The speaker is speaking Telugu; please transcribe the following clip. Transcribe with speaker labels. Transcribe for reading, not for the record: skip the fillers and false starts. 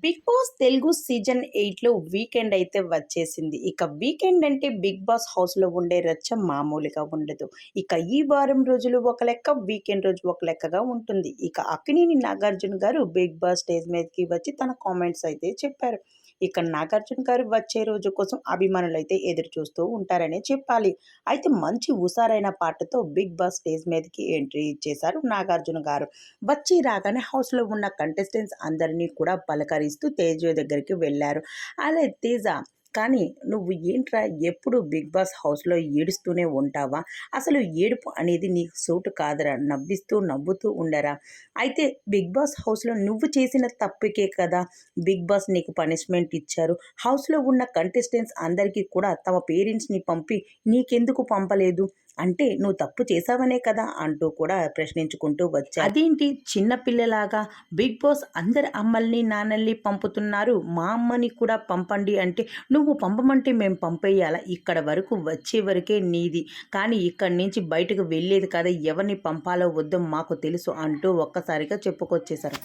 Speaker 1: బిగ్ బాస్ తెలుగు సీజన్ 8లో వీకెండ్ అయితే వచ్చేసింది. ఇక వీకెండ్ అంటే బిగ్ బాస్ హౌస్‌లో ఉండే రచ్చ మామూలుగా ఉండదు. ఇక ఈ వారం రోజులు ఒక లెక్క, వీకెండ్ రోజు ఒక లెక్కగా ఉంటుంది. ఇక అక్కినేని నాగార్జున గారు బిగ్ బాస్ స్టేజ్ మీదకి వచ్చి తన కామెంట్స్ అయితే చెప్పారు. ఇక నాగార్జున గారు వచ్చే రోజు కోసం అభిమానులైతే ఎదురు చూస్తూ ఉంటారనే చెప్పాలి. అయితే మంచి హుషారైన పాటతో బిగ్ బాస్ స్టేజ్ మీదకి ఎంట్రీ ఇచ్చేశారు నాగార్జున గారు. వచ్చి రాగానే హౌస్‌లో ఉన్న కంటెస్టెంట్స్ అందరినీ కూడా పలకరిస్తూ తేజ దగ్గరికి వెళ్లారు. అలే తేజ, కానీ నువ్వు ఏంట్రా ఎప్పుడు బిగ్ బాస్ హౌస్‌లో ఏడుస్తూనే ఉంటావా? అసలు ఏడుపు అనేది నీకు సూటు కాదురా! నవ్విస్తూ, నవ్వుతూ ఉండరా? అయితే బిగ్ బాస్ హౌస్‌లో నువ్వు చేసిన తప్పుకే కదా బిగ్ బాస్ నీకు పనిష్మెంట్ ఇచ్చారు. హౌస్‌లో ఉన్న కంటెస్టెంట్స్ అందరికీ కూడా తమ పేరెంట్స్‌ని పంపి నీకెందుకు పంపలేదు? అంటే నువ్వు తప్పు చేశావనే కదా అంటూ కూడా ప్రశ్నించుకుంటూ వచ్చారు. అదేంటి చిన్న పిల్లలాగా బిగ్ బాస్ అందరి అమ్మల్ని నాన్నల్ని పంపుతున్నారు, మా అమ్మని కూడా పంపండి అంటే నువ్వు పంపమంటే మేము పంపేయాలా? ఇక్కడ వరకు వచ్చే వరకే నీది, కానీ ఇక్కడి నుంచి బయటకు వెళ్ళేది కదా, ఎవరిని పంపాలో వద్దో మాకు తెలుసు అంటూ ఒక్కసారిగా చెప్పుకొచ్చేశారు.